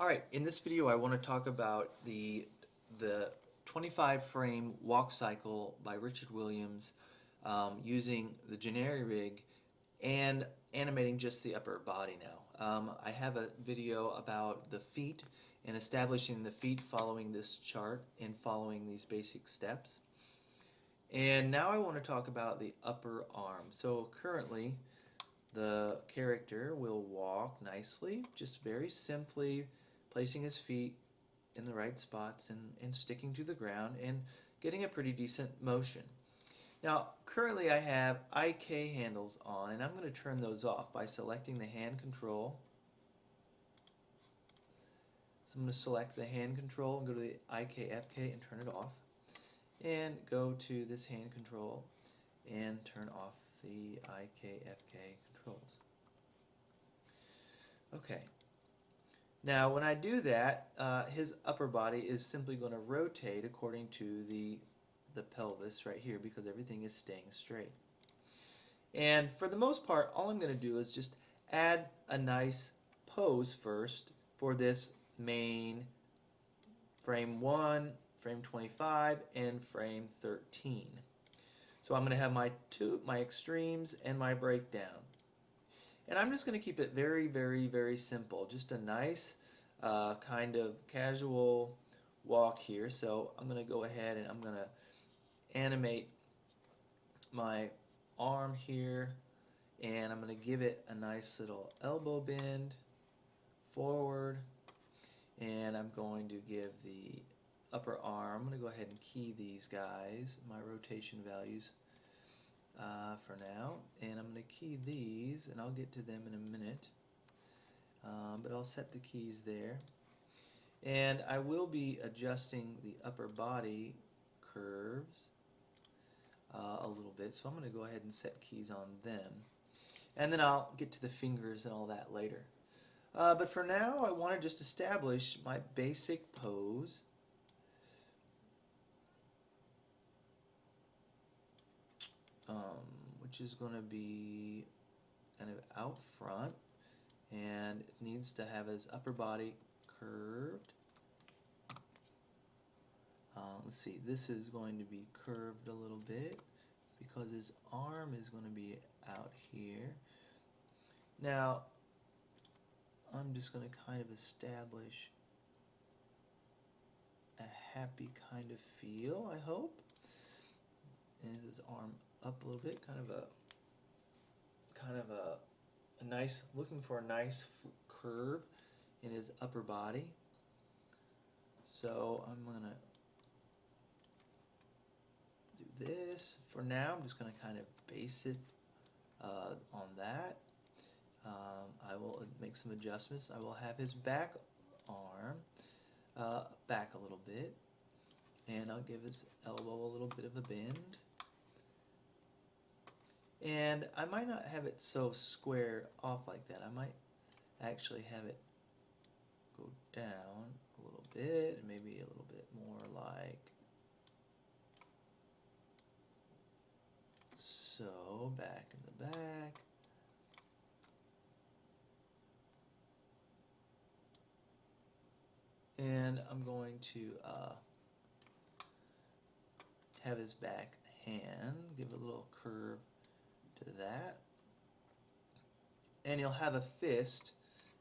Alright, in this video I want to talk about the 25 frame walk cycle by Richard Williams using the Generi rig and animating just the upper body now. I have a video about the feet and establishing the feet following this chart and following these basic steps. And now I want to talk about the upper arm. So currently the character will walk nicely, just very simply placing his feet in the right spots and sticking to the ground and getting a pretty decent motion. Now currently I have IK handles on, and I'm going to turn those off by selecting the hand control. So I'm going to select the hand control and go to the IK FK and turn it off, and go to this hand control and turn off the IK FK controls. Okay. Now when I do that, his upper body is simply going to rotate according to the pelvis right here, because everything is staying straight. And for the most part, all I'm going to do is just add a nice pose first for this main frame 1, frame 25, and frame 13. So I'm going to have my extremes and my breakdown. And I'm just going to keep it very, very, very simple. Just a nice kind of casual walk here. So I'm going to go ahead and I'm going to animate my arm here, and I'm going to give it a nice little elbow bend forward, and I'm going to give the upper arm, I'm going to go ahead and key these guys, my rotation values for now, and I'm going to key these, and I'll get to them in a minute, but I'll set the keys there. And I will be adjusting the upper body curves a little bit, so I'm going to go ahead and set keys on them, and then I'll get to the fingers and all that later. But for now I want to just establish my basic pose. Which is going to be kind of out front, and it needs to have his upper body curved. Let's see, this is going to be curved a little bit because his arm is going to be out here. Now I'm just going to kind of establish a happy kind of feel, I hope. And his arm up a little bit, kind of a nice, looking for a nice curve in his upper body. So I'm gonna do this for now. I'm just gonna kind of base it on that. I will make some adjustments. I will have his back arm back a little bit, and I'll give his elbow a little bit of a bend. And I might not have it so square off like that. I might actually have it go down a little bit, and maybe a little bit more like so, back in the back. And I'm going to have his back hand, give a little curve to that, and he'll have a fist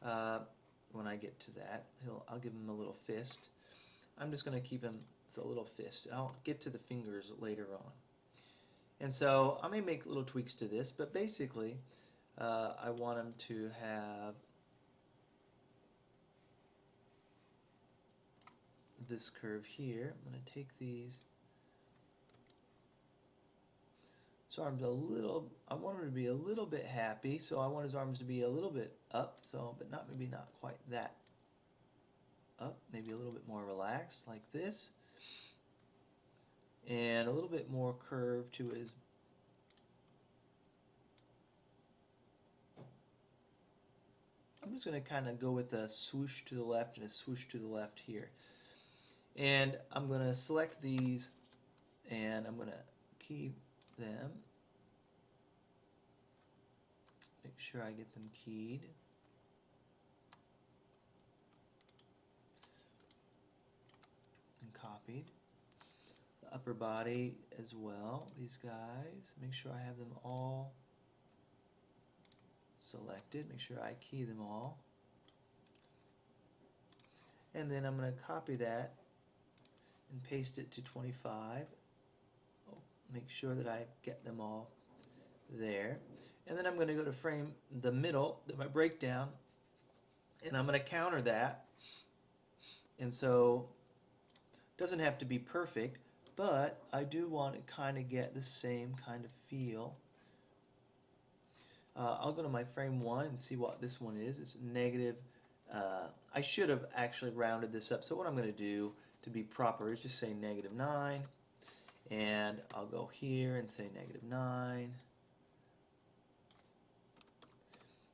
when I get to that. I'll give him a little fist. I'm just going to keep him with a little fist. I'll get to the fingers later on. And so I may make little tweaks to this, but basically I want him to have this curve here. I'm going to take these. His arms a little, I want him to be a little bit happy, so I want his arms to be a little bit up, so, but maybe not quite that up, maybe a little bit more relaxed like this, and a little bit more curve to his I'm just going to kind of go with a swoosh to the left and a swoosh to the left here. And I'm going to select these, and I'm going to key them. Make sure I get them keyed. copied. The upper body as well, these guys. Make sure I have them all selected. Make sure I key them all. And then I'm going to copy that and paste it to 25. Make sure that I get them all there. And then I'm going to go to frame the middle, my breakdown, and I'm going to counter that. And so it doesn't have to be perfect, but I do want to kind of get the same kind of feel. I'll go to my frame 1 and see what this one is. It's negative. I should have actually rounded this up. So what I'm going to do to be proper is just say -9. And I'll go here and say -9.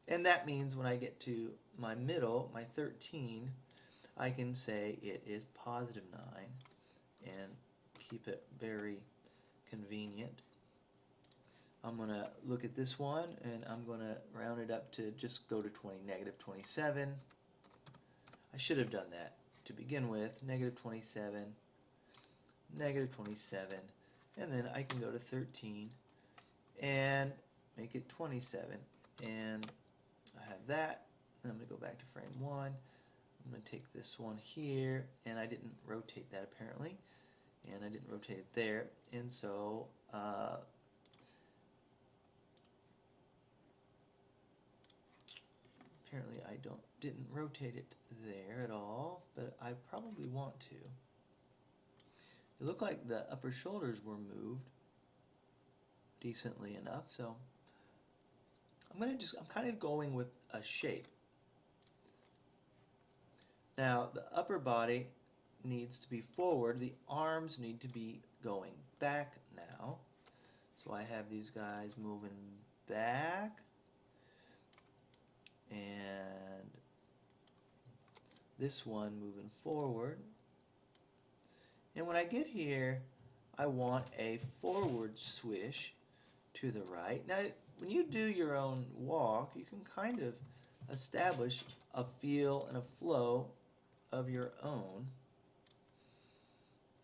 And that means when I get to my middle, my 13, I can say it is +9 and keep it very convenient. I'm going to look at this one and I'm going to round it up to just go to -27. I should have done that to begin with. -27, -27, and then I can go to 13 and make it 27, and I have that. I'm going to go back to frame 1. I'm going to take this one here, and I didn't rotate that apparently, and I didn't rotate it there, and so apparently I didn't rotate it there at all, but I probably want to. It looked like the upper shoulders were moved decently enough, so I'm kind of going with a shape. Now the upper body needs to be forward, the arms need to be going back now. So I have these guys moving back, and this one moving forward. And when I get here, I want a forward swish to the right. Now, when you do your own walk, you can kind of establish a feel and a flow of your own.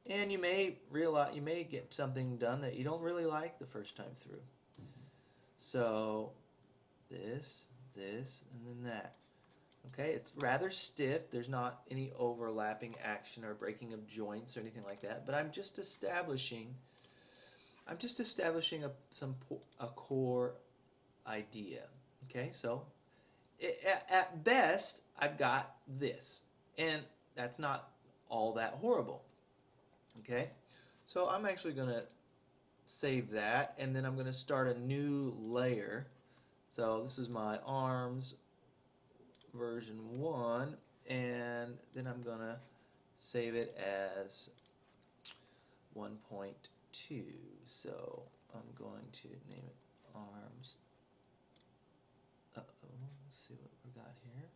And you may realize, you may get something done that you don't really like the first time through. So, this, and then that. Okay, it's rather stiff. There's not any overlapping action or breaking of joints or anything like that. But I'm just establishing a core idea. Okay, so at best I've got this, and that's not all that horrible. Okay, so I'm actually going to save that, and then I'm going to start a new layer. So this is my arms version 1, and then I'm going to save it as 1.2. So I'm going to name it arms. Let's see what we got here.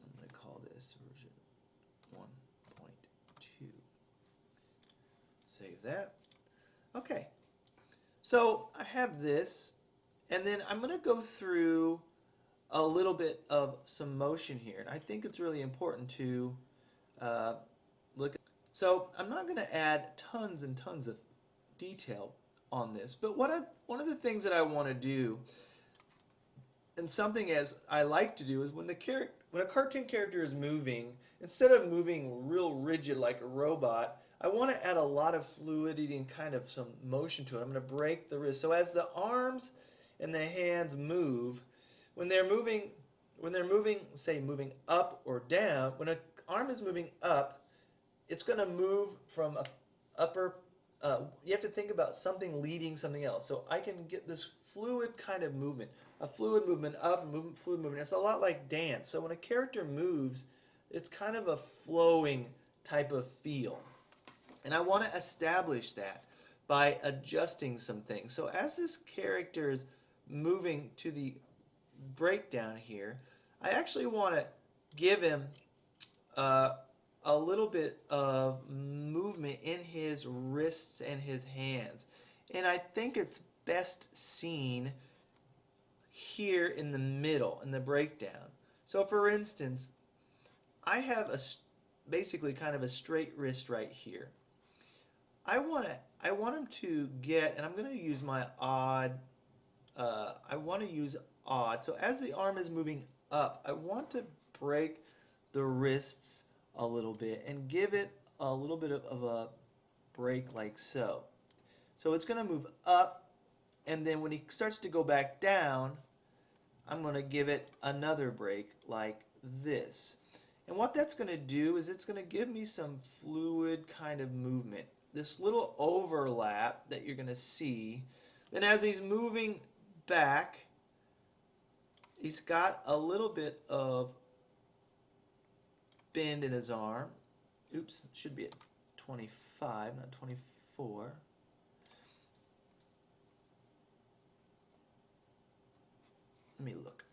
I'm going to call this version 1.2. Save that. Okay. So I have this, and then I'm going to go through a little bit of some motion here. And I think it's really important to look at. So I'm not going to add tons and tons of detail on this, but one of the things that I want to do, and something as I like to do, is when a cartoon character is moving, instead of moving real rigid like a robot, I want to add a lot of fluidity and kind of some motion to it. I'm going to break the wrist. So as the arms and the hands move, when they're moving, say moving up or down, when an arm is moving up, it's going to move from a upper, you have to think about something leading something else. So I can get this fluid kind of movement, a fluid movement up, fluid movement. It's a lot like dance. So when a character moves, it's kind of a flowing type of feel. And I want to establish that by adjusting some things. So as this character is moving to the breakdown here, I actually want to give him a little bit of movement in his wrists and his hands. And I think it's best seen here in the middle, in the breakdown. So for instance, I have basically kind of a straight wrist right here. I want him to get, and I'm going to use my odd. I want to use odd. So as the arm is moving up, I want to break the wrists a little bit and give it a little bit of a break like so. So it's going to move up, and then when he starts to go back down, I'm going to give it another break like this. And what that's going to do is it's going to give me some fluid kind of movement. This little overlap that you're going to see. Then as he's moving back, he's got a little bit of bend in his arm. Oops, should be at 25, not 24. Let me look.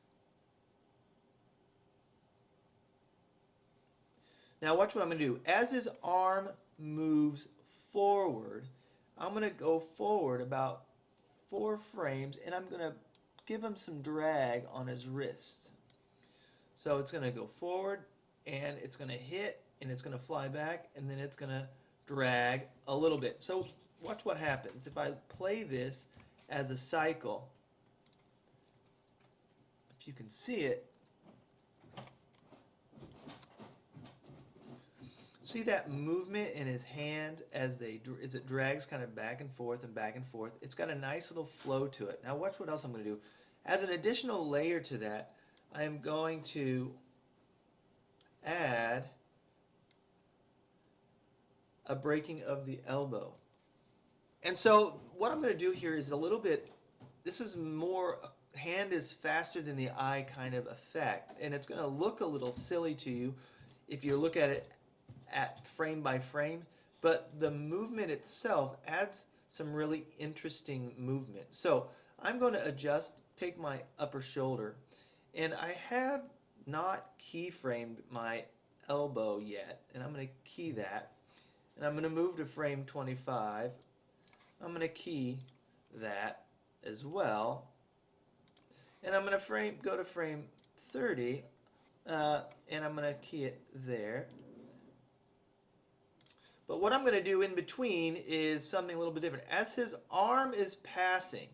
Now watch what I'm going to do. As his arm moves forward, I'm going to go forward about 4 frames, and I'm going to give him some drag on his wrist. So it's going to go forward, and it's going to hit, and it's going to fly back, and then it's going to drag a little bit. So watch what happens. If I play this as a cycle, if you can see it, see that movement in his hand as it drags kind of back and forth and back and forth. It's got a nice little flow to it. Now watch what else I'm going to do. As an additional layer to that, I am going to add a breaking of the elbow. And so what I'm going to do here is a little bit, this is more, hand is faster than the eye kind of effect. And it's going to look a little silly to you if you look at it at frame by frame, but the movement itself adds some really interesting movement. So I'm going to adjust, take my upper shoulder, and I have not keyframed my elbow yet, and I'm going to key that, and I'm going to move to frame 25. I'm going to key that as well, and I'm going to go to frame 30, and I'm going to key it there. But what I'm going to do in between is something a little bit different. As his arm is passing,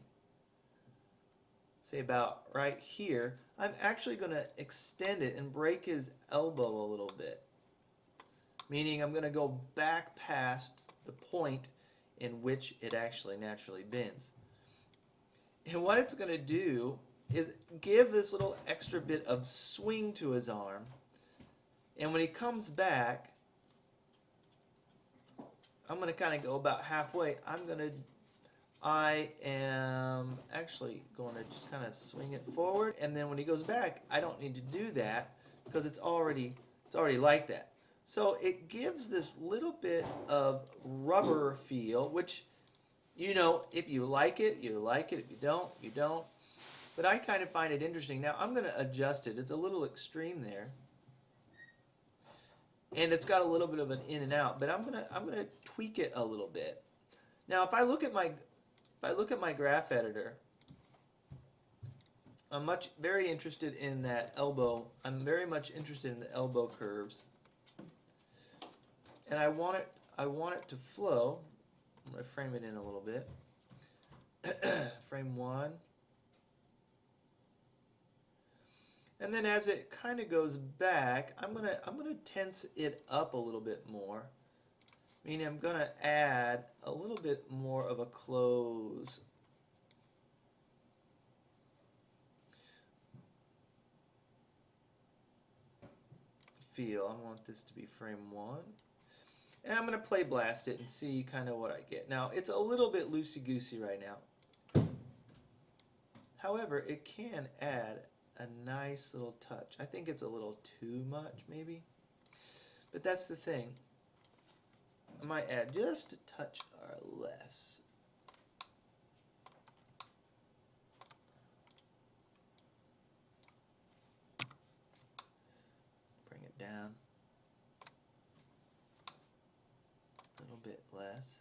say about right here, I'm actually going to extend it and break his elbow a little bit. Meaning I'm going to go back past the point in which it actually naturally bends. And what it's going to do is give this little extra bit of swing to his arm. And when he comes back, I'm going to kind of go about halfway. I am actually going to just kind of swing it forward, and then when he goes back, I don't need to do that because it's already like that. So it gives this little bit of rubber feel, which, you know, if you like it, you like it. If you don't, you don't. But I kind of find it interesting. Now I'm going to adjust it. It's a little extreme there. And it's got a little bit of an in and out, but I'm gonna tweak it a little bit. Now, if I look at my graph editor, I'm very interested in that elbow. I'm very much interested in the elbow curves, and I want it to flow. I'm gonna frame it in a little bit. Frame 1. And then as it kind of goes back, I'm gonna tense it up a little bit more. Meaning I'm gonna add a little bit more of a close. Feel. I want this to be frame 1. And I'm gonna play blast it and see kind of what I get. Now it's a little bit loosey-goosey right now. However, it can add a nice little touch. I think it's a little too much, maybe. But that's the thing. I might add just a touch or less. Bring it down. A little bit less.